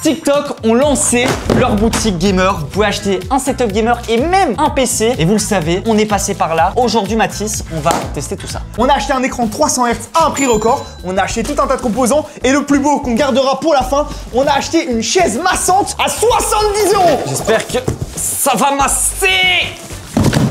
TikTok ont lancé leur boutique gamer. Vous pouvez acheter un setup gamer et même un PC. Et vous le savez, on est passé par là. Aujourd'hui, Mathis, on va tester tout ça. On a acheté un écran 300 Hz à un prix record. On a acheté tout un tas de composants. Et le plus beau qu'on gardera pour la fin, on a acheté une chaise massante à 70 €. J'espère que ça va masser.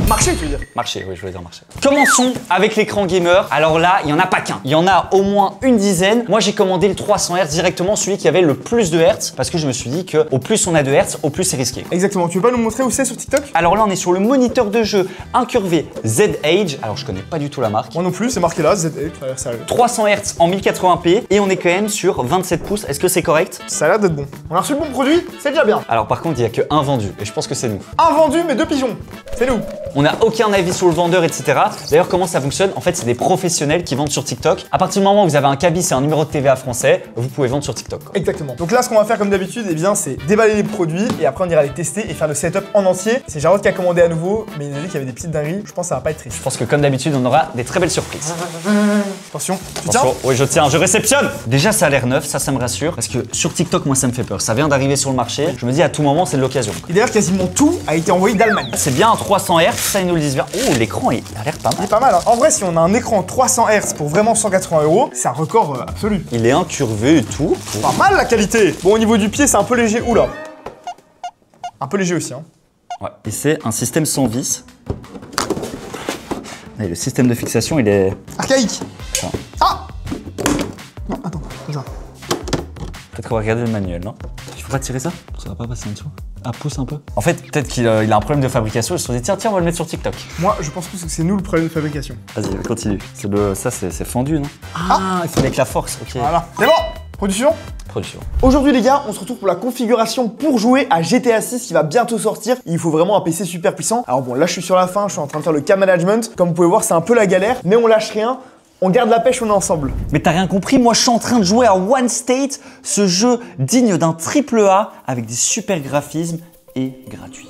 Marché, tu veux dire? Marché, oui, je voulais dire marché. Commençons avec l'écran gamer. Alors là, il n'y en a pas qu'un. Il y en a au moins une dizaine. Moi, j'ai commandé le 300 Hz directement, celui qui avait le plus de Hz, parce que je me suis dit que au plus on a de Hz, au plus c'est risqué. Exactement. Tu veux pas nous montrer où c'est sur TikTok? Alors là, on est sur le moniteur de jeu incurvé Z-Age. Alors, je connais pas du tout la marque. Moi non plus, c'est marqué là, ça a l'air sérieux. 300 Hz en 1080p et on est quand même sur 27 pouces. Est-ce que c'est correct? Ça a l'air d'être bon. On a reçu le bon produit, c'est déjà bien. Alors par contre, il n'y a que un vendu et je pense que c'est nous. Un vendu, mais 2 pigeons. C'est nous. On n'a aucun avis sur le vendeur, etc. D'ailleurs, comment ça fonctionne? En fait, c'est des professionnels qui vendent sur TikTok. À partir du moment où vous avez un cabis et un numéro de TVA français, vous pouvez vendre sur TikTok. Exactement. Donc là, ce qu'on va faire comme d'habitude, eh bien, c'est déballer les produits et après on ira les tester et faire le setup en entier. C'est Jarod qui a commandé à nouveau, mais il a dit qu'il y avait des petites dingueries. Je pense que ça va pas être triste. Je pense que comme d'habitude, on aura des très belles surprises. Attention, tu tiens? Oui, je tiens, je réceptionne. Déjà, ça a l'air neuf, ça me rassure. Parce que sur TikTok, moi, ça me fait peur. Ça vient d'arriver sur le marché. Je me dis à tout moment, c'est de l'occasion. Et d'ailleurs, quasiment tout a été envoyé d'Allemagne. C'est bien un 300 Hz, ça ils nous le disent bien. Oh, l'écran, il a l'air pas Il mal. est pas mal, hein. En vrai, si on a un écran 300 Hz pour vraiment 180 €, c'est un record absolu. Il est incurvé et tout. Pas mal la qualité. Bon, au niveau du pied, c'est un peu léger. Oula. Un peu léger aussi, hein. Ouais. Et c'est un système sans vis. Et le système de fixation, il est... Archaïque. Attends. Ah. Non, attends, comme ça. Peut-être qu'on va regarder le manuel, non? Il faut pas tirer ça? Ça va pas passer en dessous. Ah, pousse un peu. En fait, peut-être qu'il a un problème de fabrication. Ils se sont dit, tiens, on va le mettre sur TikTok. Moi, je pense que c'est nous le problème de fabrication. Vas-y, continue. Ça, c'est fendu, non? Ah, il faut avec la force, ok. Voilà. C'est bon. Production. Production. Aujourd'hui les gars, on se retrouve pour la configuration pour jouer à GTA 6 qui va bientôt sortir. Il faut vraiment un PC super puissant. Alors bon, là je suis sur la fin, je suis en train de faire le cam management. Comme vous pouvez voir, c'est un peu la galère, mais on lâche rien. On garde la pêche, on est ensemble. Mais t'as rien compris, moi je suis en train de jouer à One State, ce jeu digne d'un AAA avec des super graphismes et gratuit.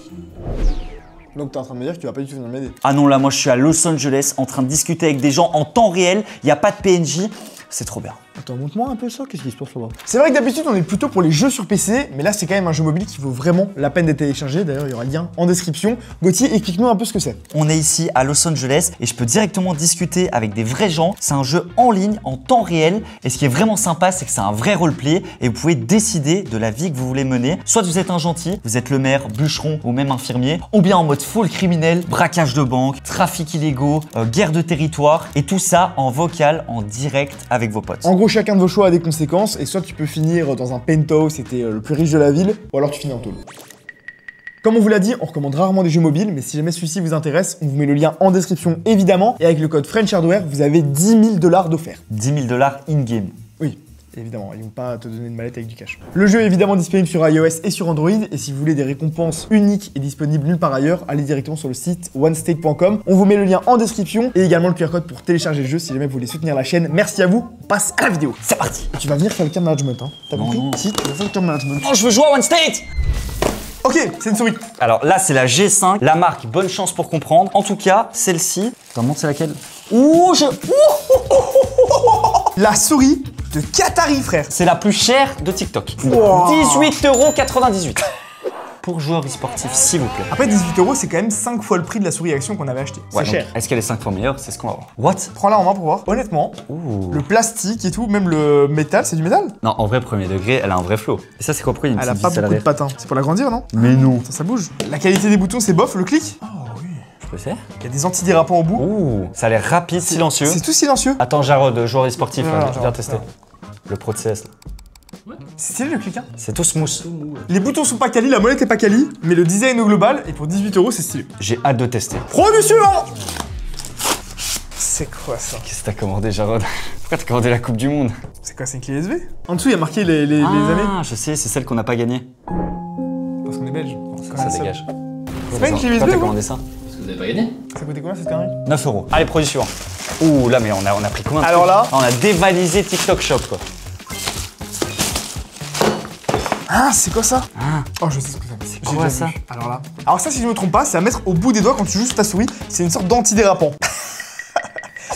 Donc t'es en train de me dire que tu vas pas du tout venir m'aider. Ah non, là moi je suis à Los Angeles en train de discuter avec des gens en temps réel, il n'y a pas de PNJ, c'est trop bien. Attends, montre-moi un peu ça, qu'est-ce qui se passe là-bas? C'est vrai que d'habitude on est plutôt pour les jeux sur PC, mais là c'est quand même un jeu mobile qui vaut vraiment la peine d'être téléchargé. D'ailleurs, il y aura le lien en description. Gauthier, explique-nous un peu ce que c'est. On est ici à Los Angeles et je peux directement discuter avec des vrais gens. C'est un jeu en ligne, en temps réel. Et ce qui est vraiment sympa, c'est que c'est un vrai roleplay et vous pouvez décider de la vie que vous voulez mener. Soit vous êtes un gentil, vous êtes le maire, bûcheron ou même infirmier, ou bien en mode full criminel, braquage de banque, trafic illégaux, guerre de territoire et tout ça en vocal, en direct avec vos potes. En gros, chacun de vos choix a des conséquences et soit tu peux finir dans un penthouse, c'était le plus riche de la ville, ou alors tu finis en tôle. Comme on vous l'a dit, on recommande rarement des jeux mobiles, mais si jamais celui-ci vous intéresse, on vous met le lien en description évidemment, et avec le code French Hardware, vous avez 10 000 $ d'offert. 10 000 $ in-game. Oui, évidemment, ils vont pas te donner une mallette avec du cash. Le jeu est évidemment disponible sur iOS et sur Android, et si vous voulez des récompenses uniques et disponibles nulle part ailleurs, allez directement sur le site onestate.com. On vous met le lien en description et également le QR code pour télécharger le jeu si jamais vous voulez soutenir la chaîne. Merci à vous, on passe à la vidéo. C'est parti. Et tu vas venir faire le cam management, hein. T'as compris? Non. Si, tu vas faire le cam management. Oh, je veux jouer à One State. Ok, c'est une souris. Alors là, c'est la G5, la marque, bonne chance pour comprendre. En tout cas, celle-ci, t'en montres c'est laquelle? Ouh, La souris de Qatari, frère. c'est la plus chère de TikTok. Wow. 18,98 € pour joueurs e-sportifs, s'il vous plaît. Après 18 €, c'est quand même 5 fois le prix de la souris action qu'on avait acheté. Ouais, C'est donc, cher. est-ce qu'elle est 5 fois meilleure? C'est ce qu'on va voir. What? Prends-la en main pour voir. Honnêtement, Ouh. le plastique et tout, même le métal, c'est du métal? Non, en vrai, premier degré, elle a un vrai flow. Et ça, c'est quoi? Pourquoi il y a une Elle a petite pas vis à beaucoup de l'arrière? patins. C'est pour l'agrandir, non? Mais non. Ça bouge. La qualité des boutons, c'est bof, le clic? Je peux faire? Il y a des antidérapants au bout. Ouh, ça a l'air rapide, silencieux. C'est tout silencieux. Attends, Jarod, joueur e-sportif, Non, non, viens Jarod, tester. non. Le Pro de CS, là. C'est stylé le clic, hein. C'est tout smooth. Les boutons sont pas quali, la molette est pas quali, mais le design au global, et pour 18 €, c'est stylé. J'ai hâte de tester. Produit suivant. C'est quoi ça? Qu'est-ce que t'as commandé, Jarod? Pourquoi t'as commandé la Coupe du Monde? C'est quoi, c'est une clé USB? En dessous, il y a marqué les années. Ah, je sais, c'est celle qu'on n'a pas gagnée. Parce qu'on est belge. Ça dégage. C'est pas une clé Pourquoi USB, t'as quoi? commandé ça? Parce que vous avez pas gagné. Ça coûtait combien cette connerie? 9 €. Allez, produit suivant. Ouh, là, mais on a pris combien de Alors trucs? là On a dévalisé TikTok Shop, quoi. Ah, c'est quoi ça? Ah. Oh, je sais ce que c'est. C'est quoi ça? Alors là. Alors ça, si je me trompe pas, c'est à mettre au bout des doigts quand tu joues sur ta souris. C'est une sorte d'antidérapant.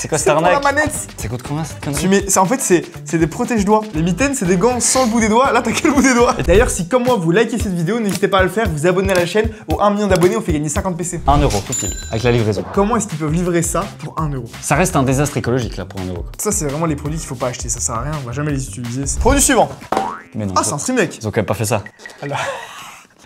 C'est quoi cette C'est pour la arnaque? manette. Ça coûte combien cette connerie? Tu mets, en fait, c'est des protège-doigts. Les mitaines, c'est des gants sans le bout des doigts. Là, t'as que le bout des doigts. Et d'ailleurs, si comme moi, vous likez cette vidéo, n'hésitez pas à le faire. Vous abonnez à la chaîne. Au 1 million d'abonnés, on fait gagner 50 PC. 1 euro, tout pile, avec la livraison. Comment est-ce qu'ils peuvent livrer ça pour 1 euro? Ça reste un désastre écologique là pour 1 euro. Ça, c'est vraiment les produits qu'il faut pas acheter. Ça sert à rien. On va jamais les utiliser. Produit suivant. Mais non. Ah, c'est un Stream Deck. Ils ont quand même pas fait ça. Alors,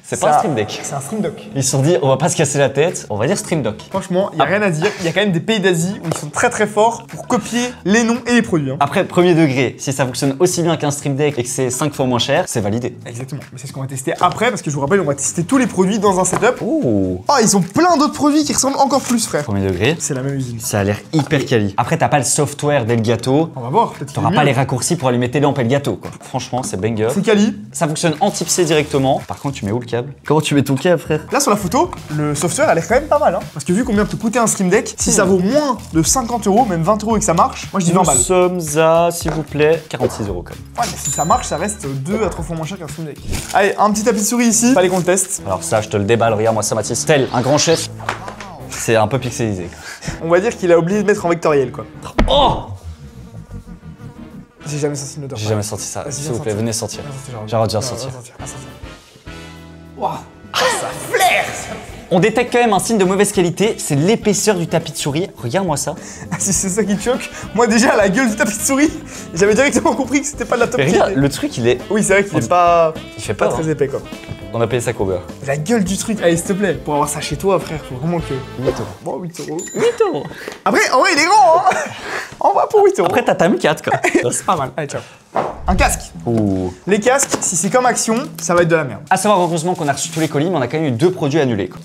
C'est pas un Stream Deck. C'est un Stream Dock. Ils se sont dit, on va pas se casser la tête, on va dire Stream Dock. Franchement, il y a rien à dire. Il y a quand même des pays d'Asie où ils sont très très forts pour copier les noms et les produits. Hein. Après, premier degré, si ça fonctionne aussi bien qu'un Stream Deck et que c'est 5 fois moins cher, c'est validé. Exactement. Mais c'est ce qu'on va tester après parce que je vous rappelle, on va tester tous les produits dans un setup. Ouh. Oh, ils ont plein d'autres produits qui ressemblent encore plus, frère. Premier degré, C'est la même usine. ça a l'air hyper quali. Après, t'as pas le software d'Elgato, On va voir. Peut-être qu'il t'auras est pas mieux. les raccourcis pour allumer tes lampes Elgato quoi. Franchement, c'est banger. C'est quali. Ça fonctionne en type C directement. Par contre, tu mets où le câble? Comment tu mets ton câble, frère? Là sur la photo, le software a l'air quand même pas mal. Hein. Parce que vu combien peut coûter un Stream Deck, si ça vaut moins de 50 euros, même 20 euros et que ça marche, moi je dis 20 Nous balles. sommes à, s'il vous plaît, 46 euros quand même. Ouais, mais si ça marche, ça reste 2 à 3 fois moins cher qu'un Stream Deck. Allez, un petit tapis de souris ici. Fallait qu'on le teste. Alors ça, je te le déballe, regarde-moi ça, Mathis. Tel un grand chef. C'est un peu pixelisé. On va dire qu'il a oublié de mettre en vectoriel quoi. Oh! J'ai jamais senti une odeur. J'ai jamais senti ça. Vas-y, S'il viens vous plaît, sentir. venez sentir. Genre, Jarod, viens sentir. Waouh, ça flaire. On détecte quand même un signe de mauvaise qualité, c'est l'épaisseur du tapis de souris. Regarde-moi ça. Ah, si c'est ça qui te choque, moi déjà la gueule du tapis de souris, j'avais directement compris que c'était pas de la top Mais regarde, qualité. le truc, il est. Oui, c'est vrai qu'il On est dit- pas Il fait peur. très Hein. épais quoi. On a payé ça combien? La gueule du truc, allez s'il te plaît, pour avoir ça chez toi frère, faut vraiment que... 8 euros. Bon, 8 euros. 8 euros. Après, en vrai il est grand hein. En vrai pour 8 euros. Après, t'as ta Mi4 quoi. c'est pas mal. Allez, ciao. Un casque. Ouh. Les casques, si c'est comme Action, ça va être de la merde. À savoir, heureusement qu'on a reçu tous les colis, mais on a quand même eu 2 produits annulés. Quoi.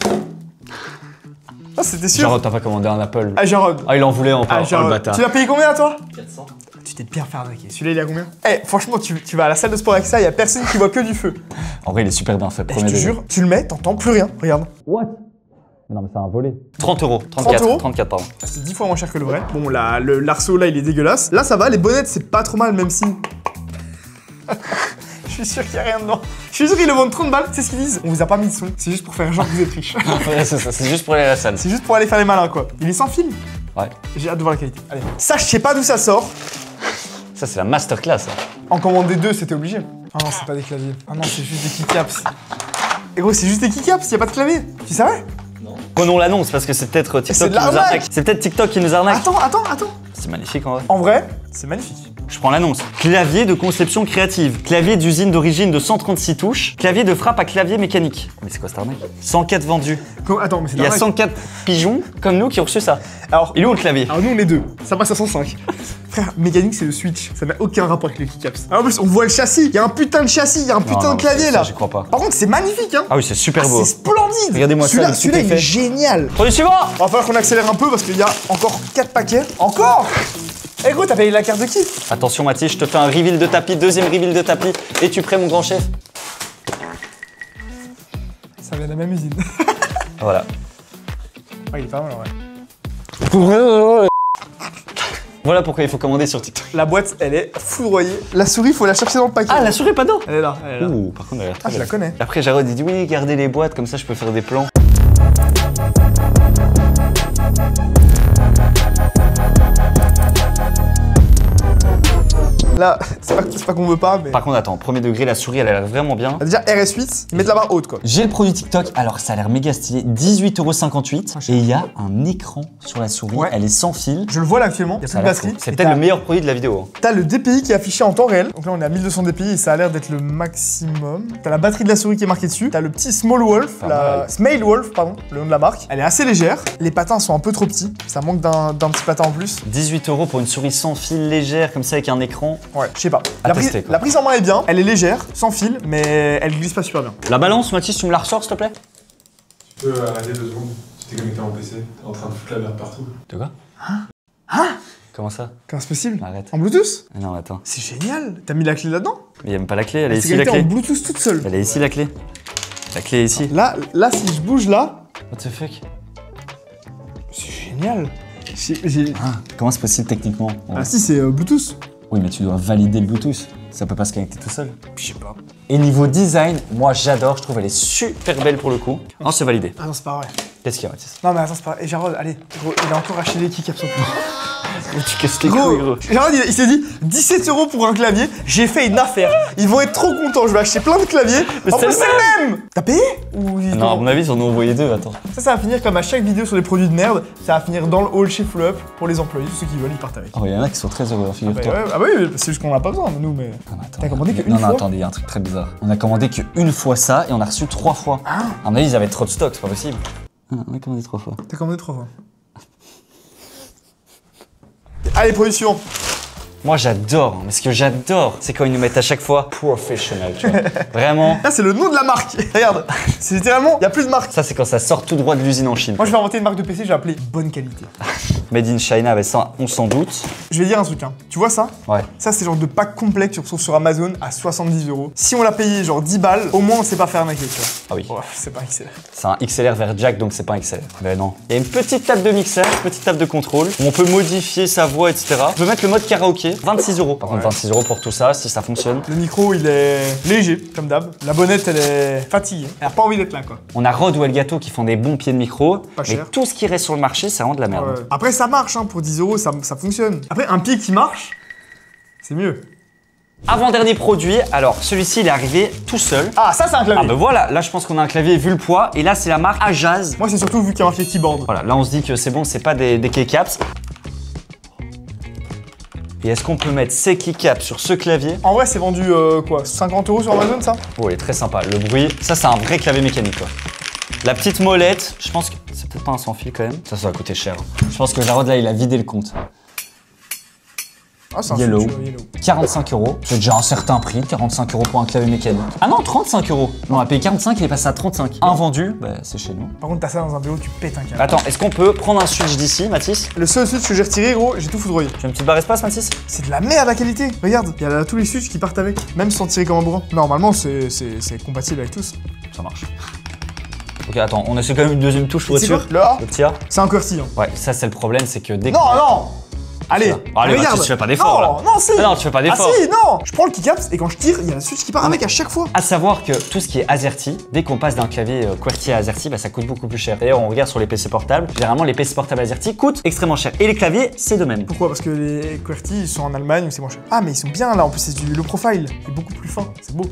Ah, c'était sûr. Jarod, t'as pas commandé un Apple. Ah, Jarod. Ah, il en voulait en Ah, part. Oh, le Jarod. bâtard. Tu l'as payé combien toi? 400. Tu t'es bien fait arnaquer. Celui-là il est à combien? Eh, franchement, tu vas à la salle de sport avec ça, y a personne qui voit que du feu. En vrai, il est super bien fait. Eh, je Premier te degré. jure, tu le mets, t'entends plus rien. Regarde. What? Non, mais c'est un volé. 30 euros. 34. 30 euros 34, pardon. C'est 10 fois moins cher que le vrai. Bon, l'arceau là, il est dégueulasse. Là, ça va, les bonnettes, c'est pas trop mal, même si. Je suis sûr qu'il y a rien dedans. Je suis sûr qu'ils le vendent 30 balles, c'est ce qu'ils disent. On vous a pas mis de son, c'est juste pour faire genre que vous êtes riche. Ouais, c'est ça, c'est juste pour aller à la salle. C'est juste pour aller faire les malins, quoi. Il est sans fil. Ouais. J'ai hâte de voir la qualité. Allez. Ça, je sais pas d'où ça sort. Ça, c'est la masterclass. Hein. En commander 2, c'était obligé. Ah non, c'est pas des claviers. Ah non, c'est juste des keycaps. Et gros, c'est juste des keycaps, y a pas de clavier. Tu savais? Prenons l'annonce parce que c'est peut-être C'est TikTok de qui nous l'arnaque. arnaque. C'est peut-être TikTok qui nous arnaque. Attends. C'est magnifique en vrai. En vrai, c'est magnifique. Je prends l'annonce. Clavier de conception créative. Clavier d'usine d'origine de 136 touches. Clavier de frappe à clavier mécanique. Mais c'est quoi cette arnaque? 104 vendus. Attends, mais c'est Il y a l'arnaque. 104 pigeons comme nous qui ont reçu ça. Alors, Il est où le clavier? Alors nous on est deux, ça passe à 105. Frère, mécanique c'est le Switch, ça n'a aucun rapport avec les keycaps. En plus on voit le châssis, il y a un putain de châssis, il y a un putain Non, de clavier ça, là. J'y crois pas. Par contre c'est magnifique hein. Ah oui, c'est super beau. C'est splendide. Regardez-moi ça, Celui-là, le petit celui-là il effet. est génial. Produit suivant. Va falloir qu'on accélère un peu parce qu'il y a encore 4 paquets. Encore. Eh gros, t'as payé la carte de qui? Attention Mathis, je te fais un reveal de tapis, deuxième reveal de tapis. Es-tu prêt mon grand chef? Ça vient de la même usine. Voilà. Ouais, il est pas mal en vrai. Voilà pourquoi il faut commander sur TikTok. La boîte, elle est foudroyée. La souris, faut la chercher dans le paquet. Ah, la souris pas d'eau. Elle est là, elle est là. Ouh, par contre, elle a l'air Ah, très je la belle. connais. Après, Jarod, il dit oui, gardez les boîtes, comme ça je peux faire des plans. Là, c'est pas qu'on veut pas, mais. Par contre, attends, premier degré, la souris, elle a l'air vraiment bien. Déjà, RS8, ils mettent la barre haute quoi. J'ai le produit TikTok, alors ça a l'air méga stylé, 18,58 € et il y a un écran sur la souris, Ouais. elle est sans fil. Je le vois là actuellement, il y a plus Ça a de l'air batterie. cool. C'est Et peut-être t'as- le meilleur produit de la vidéo. hein. T'as le DPI qui est affiché en temps réel. Donc là, on est à 1200 DPI et ça a l'air d'être le maximum. T'as la batterie de la souris qui est marquée dessus. T'as le petit Small Wolf, Pas la mal. Smale Wolf, pardon, le nom de la marque. Elle est assez légère. Les patins sont un peu trop petits. Ça manque d'un petit patin en plus. 18 € pour une souris sans fil légère, comme ça, avec un écran. Ouais, je sais pas. À tester, quoi. La prise en main est bien. Elle est légère, sans fil, mais elle glisse pas super bien. La balance, Mathis, tu me la ressors, s'il te plaît? Tu peux arrêter 2 secondes. Tu t'es connecté à mon PC, t'es en train de foutre la merde partout. De quoi? Comment ça? Comment c'est possible? Arrête. En Bluetooth? Non, attends. C'est génial. T'as mis la clé là-dedans? Il y a même pas la clé, elle est C'est ici la connecté clé. en Bluetooth toute seule. Elle est ici la clé. La clé est ici. Là, si je bouge là, What the fuck? c'est génial. Ah, comment c'est possible techniquement? Ah si, c'est Bluetooth. Oui, mais tu dois valider le Bluetooth. Ça peut pas se connecter tout seul. Je sais pas. Et niveau design, moi j'adore, je trouve elle est super belle pour le coup. Non, c'est validé. Ah non, c'est pas vrai. Qu'est-ce qu'il y a, Mathis? Non, mais attends, c'est pas vrai. Et Jarod, allez, gros, il a encore acheté des keycaps en plus. Tu casses les Gros, couilles, gros. Gérard, il s'est dit 17 € pour un clavier, j'ai fait une affaire. Ils vont être trop contents, je vais acheter plein de claviers. Mais En c'est plus, le c'est le même. T'as payé ou ils Non, à t'ont- mon avis, ils en ont envoyé 2, attends. Ça va finir comme à chaque vidéo sur les produits de merde. Ça va finir dans le hall chez Flow Up pour les employés, tous ceux qui veulent, ils partent avec. Oh, il y en a qui sont très heureux, Bah, figure-toi. ouais, ah bah oui, c'est juste qu'on en a pas besoin, nous, mais. Non, mais attends, T'as commandé qu'une non, fois non, attendez, il y a un truc très bizarre. On a commandé qu'une fois ça et on a reçu 3 fois. Ah. À mon avis, ils avaient trop de stock, c'est pas possible. Ah, on a commandé 3 fois. T'as commandé 3 fois. Allez, produit suivant. Moi, j'adore, mais ce que j'adore, c'est quand ils nous mettent à chaque fois professionnel, tu vois. Vraiment. Là, c'est le nom de la marque. Regarde, c'est littéralement, il y a plus de marque. Ça, c'est quand ça sort tout droit de l'usine en Chine. Moi, je vais inventer une marque de PC, je vais appeler bonne qualité. Made in China, mais ça, on s'en doute. Je vais dire un truc, hein. Tu vois ça? Ouais. Ça, c'est genre de pack complet que tu retrouves sur Amazon à 70 €. Si on l'a payé genre 10 balles, au moins on sait pas faire arnaquer, tu vois. Ah oui. Ouais, c'est pas XL. C'est un XLR vers jack, donc c'est pas un XLR. Ben non. Il y a une petite table de mixeur, petite table de contrôle, où on peut modifier sa voix, etc. On peut mettre le mode karaoké, 26 €. Par contre, 26 € pour tout ça, si ça fonctionne. Le micro, il est léger, comme d'hab. La bonnette, elle est fatiguée. Elle a pas envie d'être là, quoi. On a Rode ou Elgato qui font des bons pieds de micro, Pas mais cher. tout ce qui reste sur le marché, c'est vraiment de la merde. Ouais. Après, ça marche, hein. Pour 10 €, ça fonctionne. Après, un pied qui marche, c'est mieux. Avant-dernier produit, alors celui-ci il est arrivé tout seul. Ah, ça, c'est un clavier. Ah ben voilà, là je pense qu'on a un clavier vu le poids, et là c'est la marque Ajaz. Moi, c'est surtout vu qu'il y a marqué keyboard. Voilà, là on se dit que c'est bon, c'est pas des keycaps. Et est-ce qu'on peut mettre ces keycaps sur ce clavier? En vrai, c'est vendu quoi, 50 € sur Amazon, ça? Oh, il est très sympa. Le bruit, ça c'est un vrai clavier mécanique quoi. La petite molette, je pense que c'est peut-être pas un sans fil quand même. Ça va coûter cher. Je pense que Jarod là il a vidé le compte. Ah, c'est un Yellow. switch, Yellow. 45 €. C'est déjà un certain prix, 45 € pour un clavier mécanique. Ah non, 35 €. Non, on a payé 45, il est passé à 35. Invendu, bah c'est chez nous. Par contre, t'as ça dans un BO, tu pètes un câble. Attends, est-ce qu'on peut prendre un switch d'ici, Mathis? Le seul switch que j'ai retiré, gros, j'ai tout foudroyé. Tu as une petite barre espace, Mathis? C'est de la merde la qualité. Regarde, il y a tous les switches qui partent avec, même sans tirer comme un bourrin. Normalement, c'est compatible avec tous. Ça marche. Ok, attends, on essaie quand même une deuxième touche pour être C'est sûr. quoi, le A? Le petit A. C'est un QWERTY. Hein. Ouais, ça c'est le problème, c'est que dès que. Non, non. Allez, Allez, regarde. Mathis, tu fais pas d'effort, Non, là. non, si. Ah non, tu fais pas d'effort. Ah si, non. Je prends le keycaps et quand je tire, il y a la switch qui part avec à chaque fois. À savoir que tout ce qui est AZERTY, dès qu'on passe d'un clavier QWERTY à AZERTY, bah, ça coûte beaucoup plus cher. D'ailleurs, on regarde sur les PC portables, généralement les PC portables AZERTY coûtent extrêmement cher. Et les claviers, c'est de même. Pourquoi? Parce que les QWERTY, ils sont en Allemagne où c'est moins cher. Ah, mais ils sont bien là. En plus, c'est du low profile. Il est beaucoup plus fin. C'est beau.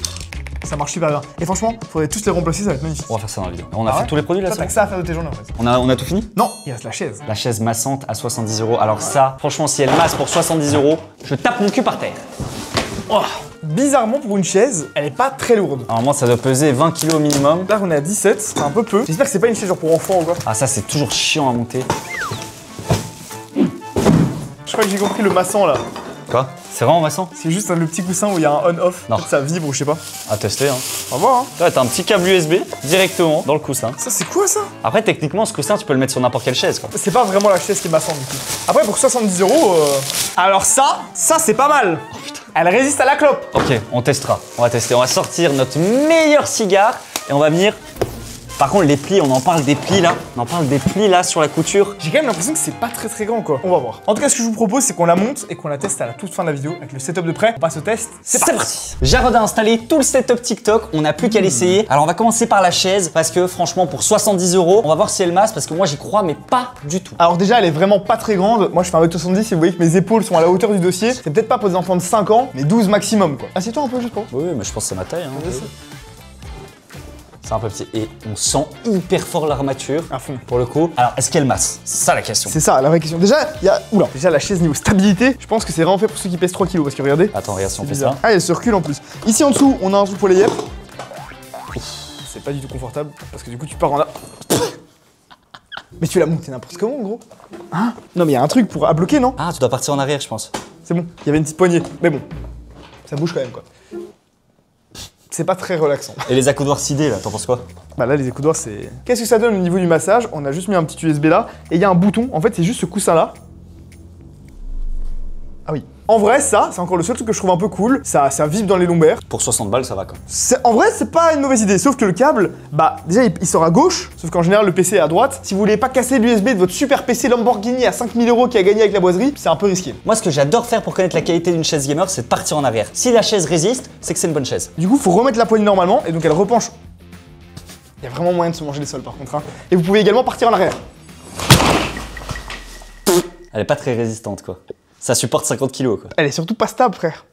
Ça marche super bien. Et franchement, faudrait tous les remplacer, ça va être magnifique. On va faire ça dans la vidéo. On a Ah fait ouais tous les produits là, Toi, c'est t'as bon que ça à faire de tes journées en fait. on a tout fini? Non, il reste la chaise. La chaise massante à 70 €. Alors ça, franchement, si elle masse pour 70 €, je tape mon cul par terre. Oh. Bizarrement, pour une chaise, elle est pas très lourde. Normalement, ça doit peser 20 kg au minimum. Là, on est à 17, c'est un peu peu. J'espère que c'est pas une chaise genre pour enfants ou quoi. Ah, ça, c'est toujours chiant à monter. Je crois que j'ai compris le maçon là. Quoi? C'est vraiment maçon? C'est juste le petit coussin où il y a un on-off. Non. Peut-être ça vibre ou je sais pas. À tester, hein. On va voir, hein. Là, t'as un petit câble USB directement dans le coussin. Ça, c'est quoi ça? Après, techniquement, ce coussin, tu peux le mettre sur n'importe quelle chaise, quoi. C'est pas vraiment la chaise qui est maçante du coup. Après, pour 70 €. Alors, ça c'est pas mal. Elle résiste à la clope. Ok, on testera. On va tester. On va sortir notre meilleur cigare et on va venir. Par contre, les plis, on en parle des plis là. On en parle des plis là sur la couture. J'ai quand même l'impression que c'est pas très grand quoi. On va voir. En tout cas, ce que je vous propose, c'est qu'on la monte et qu'on la teste à la toute fin de la vidéo avec le setup de prêt. On passe au test. C'est parti. Jarod a installé tout le setup TikTok. On n'a plus qu'à l'essayer. Alors, on va commencer par la chaise parce que franchement, pour 70 €, on va voir si elle masse parce que moi, j'y crois, mais pas du tout. Alors déjà, elle est vraiment pas très grande. Moi, je fais 1m70 et vous voyez que mes épaules sont à la hauteur du dossier. C'est peut-être pas pour des enfants de 5 ans, mais 12 maximum quoi. Assieds-toi un peu juste pour. Oui, mais je pense que c'est ma taille. Hein. C'est un peu petit. Et on sent hyper fort l'armature. À fond. Pour le coup. Alors, est-ce qu'elle masse? C'est ça la question. C'est ça la vraie question. Déjà, il y a. Oula, déjà la chaise niveau stabilité, je pense que c'est vraiment fait pour ceux qui pèsent 3 kilos parce que regardez. Attends, regarde si on C'est fait bizarre. ça. Ah, elle se recule en plus. Ici en dessous, on a un truc pour les yep. C'est pas du tout confortable parce que du coup, tu pars en là. Mais tu l'as monté n'importe comment, gros. Hein? Non, mais il y a un truc pour à bloquer, non? Ah, tu dois partir en arrière, je pense. C'est bon, il y avait une petite poignée. Mais bon, ça bouge quand même quoi. C'est pas très relaxant. Et les accoudoirs sidés, là, t'en penses quoi? Bah là, les écouteurs, c'est. Qu'est-ce que ça donne au niveau du massage? On a juste mis un petit USB là et il y a un bouton. En fait, c'est juste ce coussin là. Ah oui. En vrai, ça, c'est encore le seul truc que je trouve un peu cool. Ça vibre dans les lombaires. Pour 60 balles, ça va quand même. En vrai, c'est pas une mauvaise idée. Sauf que le câble, bah déjà, il sort à gauche. Sauf qu'en général, le PC est à droite. Si vous voulez pas casser l'USB de votre super PC Lamborghini à 5000 € qui a gagné avec la boiserie, c'est un peu risqué. Moi, ce que j'adore faire pour connaître la qualité d'une chaise gamer, c'est de partir en arrière. Si la chaise résiste, c'est que c'est une bonne chaise. Du coup, faut remettre la poignée normalement et donc elle repenche. Il y a vraiment moyen de se manger les sols par contre. Hein. Et vous pouvez également partir en arrière. Elle est pas très résistante quoi. Ça supporte 50 kg quoi. Elle est surtout pas stable, frère.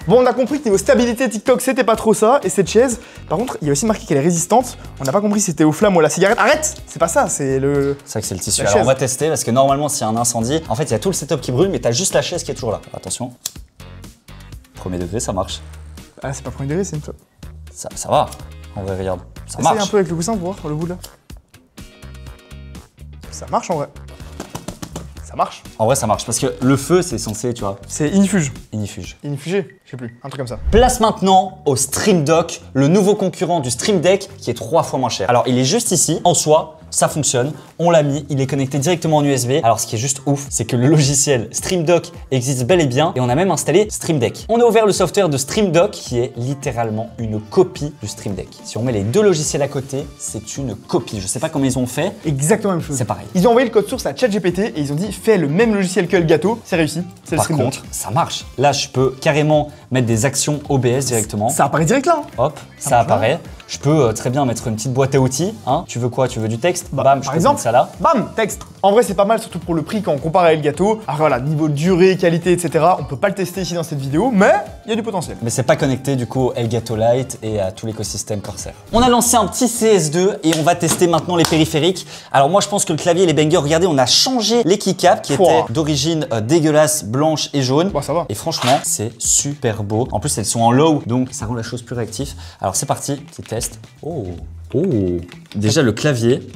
Bon, on a compris que niveau stabilité TikTok, c'était pas trop ça, et cette chaise, par contre, il y a aussi marqué qu'elle est résistante. On n'a pas compris si c'était aux flammes ou à la cigarette. Arrête! C'est pas ça, c'est le... C'est vrai que c'est le tissu. La Alors on chaise. va tester parce que normalement s'il y a un incendie, en fait il y a tout le setup qui brûle mais t'as juste la chaise qui est toujours là. Attention. Premier degré, ça marche. Ah, c'est pas premier degré, c'est une... Ça va. En vrai, regarde. Ça Essaye marche. un peu avec le coussin pour voir le bout là. Ça marche en vrai. Ça marche. En vrai, ça marche parce que le feu, c'est censé, tu vois, C'est Inifuge. ignifuge. Inifugé, je sais plus, un truc comme ça. Place maintenant au Stream Dock, le nouveau concurrent du Stream Deck qui est 3 fois moins cher. Alors, il est juste ici, en soi, ça fonctionne, on l'a mis, il est connecté directement en USB. Alors, ce qui est juste ouf, c'est que le logiciel Stream Dock existe bel et bien et on a même installé Stream Deck. On a ouvert le software de Stream Dock qui est littéralement une copie du Stream Deck. Si on met les deux logiciels à côté, c'est une copie. Je sais pas comment ils ont fait, Exactement la même chose. c'est pareil. Ils ont envoyé le code source à ChatGPT et ils ont dit fais le même logiciel que Elgato, c'est réussi. C'est le Par Stream Dock. contre, ça marche. Là, je peux carrément mettre des actions OBS directement. Ça apparaît direct là. Hein. Hop, ça marche apparaît. Je peux très bien mettre une petite boîte à outils. Hein. Tu veux quoi? Tu veux du texte? Bam, je par peux exemple, mettre ça là. Bam, texte. En vrai, c'est pas mal, surtout pour le prix quand on compare à Elgato. Alors voilà, niveau durée, qualité, etc. On peut pas le tester ici dans cette vidéo, mais il y a du potentiel. Mais c'est pas connecté du coup au Elgato Lite et à tout l'écosystème Corsair. On a lancé un petit CS2 et on va tester maintenant les périphériques. Alors moi je pense que le clavier et les bangers, regardez, on a changé les keycaps qui Pouah. étaient d'origine dégueulasse, blanche et jaune. Bon, ça va. Et franchement, c'est super beau. En plus, elles sont en low, donc ça rend la chose plus réactive. Alors c'est parti, petit test. Oh, déjà le clavier.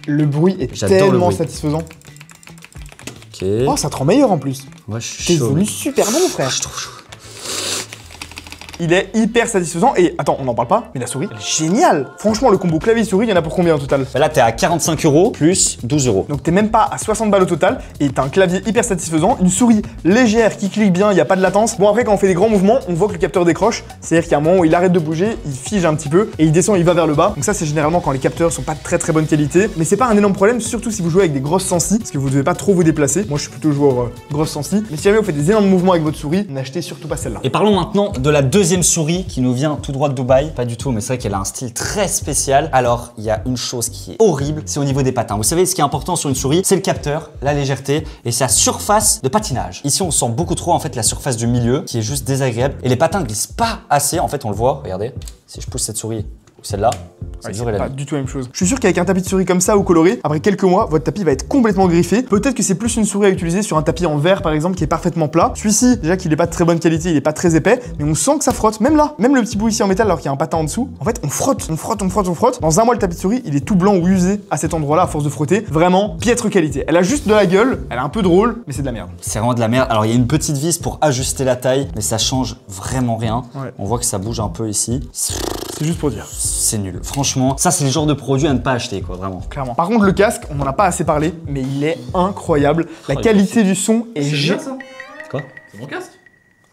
Le bruit est J'adore le tellement bruit. satisfaisant. Ok. Oh, ça te rend meilleur en plus. Moi je suis T'es chaud. devenu super bon, frère. Je suis trop chaud. Il est hyper satisfaisant et attends, on n'en parle pas, mais la souris, elle est géniale. Franchement, le combo clavier-souris, il y en a pour combien au total? Bah là, t'es à 45 € plus 12 €. Donc t'es même pas à 60 balles au total et t'as un clavier hyper satisfaisant, une souris légère qui clique bien, il n'y a pas de latence. Bon après quand on fait des grands mouvements, on voit que le capteur décroche, c'est-à-dire qu'il y a un moment où il arrête de bouger, il fige un petit peu et il descend, il va vers le bas. Donc ça c'est généralement quand les capteurs sont pas de très bonne qualité, mais c'est pas un énorme problème, surtout si vous jouez avec des grosses sensi, parce que vous devez pas trop vous déplacer. Moi je suis plutôt joueur grosse sensi, mais si jamais vous faites des énormes mouvements avec votre souris, n'achetez surtout pas celle-là. Et parlons maintenant de la deuxième souris qui nous vient tout droit de Dubaï. Pas du tout, mais c'est vrai qu'elle a un style très spécial. Alors, il y a une chose qui est horrible, c'est au niveau des patins. Vous savez, ce qui est important sur une souris, c'est le capteur, la légèreté et sa surface de patinage. Ici, on sent beaucoup trop en fait la surface du milieu qui est juste désagréable et les patins glissent pas assez. En fait, on le voit, regardez, si je pousse cette souris ou celle-là, c'est Ouais, dur et la pas vie. du tout la même chose. Je suis sûr qu'avec un tapis de souris comme ça ou coloré, après quelques mois, votre tapis va être complètement griffé. Peut-être que c'est plus une souris à utiliser sur un tapis en verre par exemple qui est parfaitement plat. Celui-ci, déjà qu'il est pas de très bonne qualité, il est pas très épais, mais on sent que ça frotte. Même là, même le petit bout ici en métal alors qu'il y a un patin en dessous. En fait, on frotte. Dans un mois, le tapis de souris, il est tout blanc ou usé à cet endroit-là à force de frotter. Vraiment, piètre qualité. Elle a juste de la gueule, elle est un peu drôle, mais c'est de la merde. C'est vraiment de la merde. Alors, il y a une petite vis pour ajuster la taille, mais ça change vraiment rien. Ouais. On voit que ça bouge un peu ici. C'est juste pour dire. C'est nul. Franchement, ça, c'est le genre de produit à ne pas acheter, quoi, vraiment. Clairement. Par contre, le casque, on en a pas assez parlé, mais il est incroyable. La Oh, qualité du son est C'est géniale. bien ça. Quoi? C'est mon casque.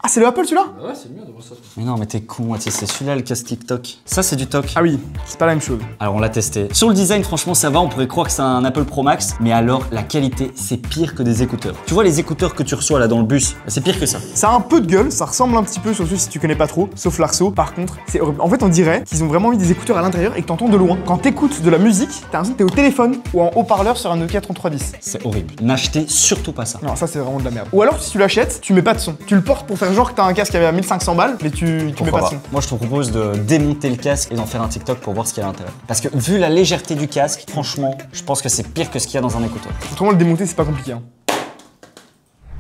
Ah, c'est le Apple celui-là? Bah ouais, c'est le mien de ça. Mais non, mais t'es con, c'est celui-là le casque TikTok. Ça, c'est du TOC. Ah oui, c'est pas la même chose. Alors, on l'a testé. Sur le design, franchement, ça va. On pourrait croire que c'est un Apple Pro Max. Mais alors, la qualité, c'est pire que des écouteurs. Tu vois les écouteurs que tu reçois là dans le bus? C'est pire que ça. Ça a un peu de gueule, ça ressemble un petit peu, surtout si tu connais pas trop, sauf l'arceau. Par contre, c'est horrible. En fait, on dirait qu'ils ont vraiment mis des écouteurs à l'intérieur et que t'entends de loin. Quand t'écoutes de la musique, t'as l'impression que t'es au téléphone ou en haut-parleur sur un Nokia 3310. C'est horrible. N'achetez surtout pas ça. Non, ça c'est vraiment de la merde. Ou alors, si tu l'achètes, tu mets pas de son. Tu le portes pour faire genre que t'as un casque à 1500 balles, mais tu mets Pourquoi pas de pas. son. Moi, je te propose de démonter le casque et d'en faire un TikTok pour voir ce qu'il y a à l'intérieur. Parce que vu la légèreté du casque, franchement, je pense que c'est pire que ce qu'il y a dans un écouteur. Autrement, le démonter, c'est pas compliqué. Hein.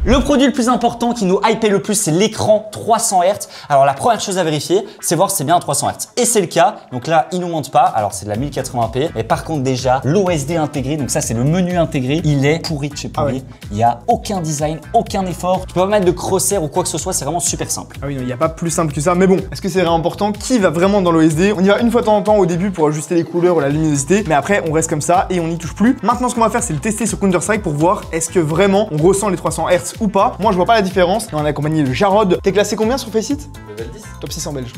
Le produit le plus important qui nous hype le plus, c'est l'écran 300 Hz. Alors la première chose à vérifier, c'est voir si c'est bien un 300 Hz. Et c'est le cas. Donc là, il nous monte pas. Alors c'est de la 1080p. Mais par contre déjà, l'OSD intégré, donc ça c'est le menu intégré, il est pourri de chez pourri. Ah ouais. Il n'y a aucun design, aucun effort. Tu peux pas mettre de crosshair ou quoi que ce soit, c'est vraiment super simple. Ah oui, il n'y a pas plus simple que ça. Mais bon, est-ce que c'est vraiment important? Qui va vraiment dans l'OSD? On y va une fois de temps en temps au début pour ajuster les couleurs ou la luminosité. Mais après, on reste comme ça et on n'y touche plus. Maintenant, ce qu'on va faire, c'est le tester sur Counter-Strike pour voir est-ce que vraiment on ressent les 300 Hz ou pas. Moi, je vois pas la différence. Et on a accompagné le Jarod. T'es classé combien sur Faceit? Level 10. Top 600 belge.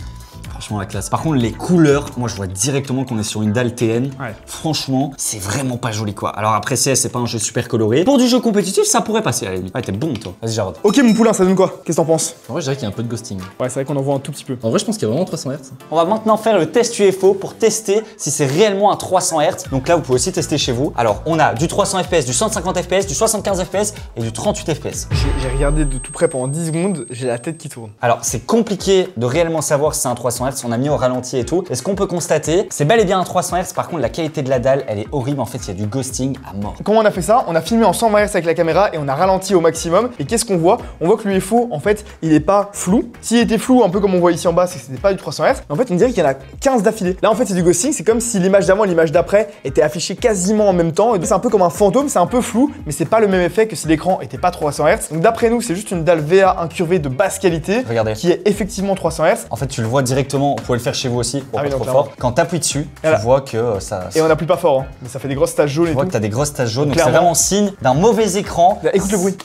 Franchement, la classe. Par contre, les couleurs, moi, je vois directement qu'on est sur une dalle TN. Ouais. Franchement, c'est vraiment pas joli, quoi. Alors après, CS, c'est pas un jeu super coloré. Pour du jeu compétitif, ça pourrait passer à la limite. Ouais, t'es bon, toi. Vas-y, Jarod. Ok, mon poulain, ça donne quoi? Qu'est-ce que t'en penses? En vrai, je dirais qu'il y a un peu de ghosting. Ouais, c'est vrai qu'on en voit un tout petit peu. En vrai, je pense qu'il y a vraiment 300 Hz. On va maintenant faire le test UFO pour tester si c'est réellement un 300 Hz. Donc là, vous pouvez aussi tester chez vous. Alors, on a du 300 FPS, du 150 FPS, du 75 FPS et du 38 FPS. J'ai regardé de tout près pendant 10 secondes, j'ai la tête qui tourne. Alors, c'est compliqué de réellement savoir si c'est un 300 Hz. On a mis au ralenti et tout. Et ce qu'on peut constater, c'est bel et bien un 300 Hz. Par contre, la qualité de la dalle, elle est horrible. En fait, il y a du ghosting à mort. Comment on a fait ça? On a filmé en 120 Hz avec la caméra et on a ralenti au maximum. Et qu'est-ce qu'on voit? On voit que l'UFO, en fait, il est pas flou. S'il était flou, un peu comme on voit ici en bas, c'est que c'était pas du 300 Hz. Mais en fait, on dirait qu'il y en a 15 d'affilée. Là, en fait, c'est du ghosting. C'est comme si l'image d'avant et l'image d'après étaient affichées quasiment en même temps. Et c'est un peu comme un fantôme, c'est un peu flou, mais c'est pas le même effet que si l'écran était pas 300 Hz. Donc d'après nous, c'est juste une dalle VA incurvée de basse qualité. Regardez. Qui est effectivement 300 Hz. En fait, tu le vois directement. Vous pouvez le faire chez vous aussi. Pour Ah pas oui, trop donc, fort. Quand t'appuies dessus, Voilà. tu vois que ça. Et on appuie pas fort, hein. Mais ça fait des grosses taches jaunes Tu et vois tout. que t'as des grosses taches jaunes. Donc c'est Clairement. vraiment signe d'un mauvais écran. Écoute le bruit.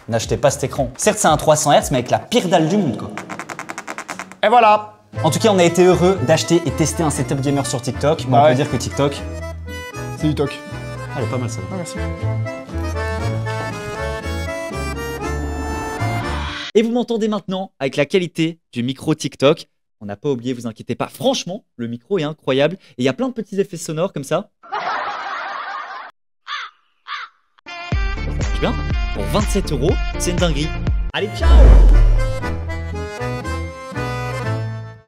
N'achetez pas cet écran. Certes, c'est un 300 Hz, mais avec la pire dalle du monde, quoi. Et voilà. En tout cas, on a été heureux d'acheter et tester un setup gamer sur TikTok. Mais on Ouais. peut dire que TikTok, C'est du toc. elle est pas mal ça. Ah, merci. Et vous m'entendez maintenant avec la qualité du micro TikTok. On n'a pas oublié, vous inquiétez pas. Franchement, le micro est incroyable. Et il y a plein de petits effets sonores comme ça. Ça marche bien. Pour 27 €, c'est une dinguerie. Allez, ciao!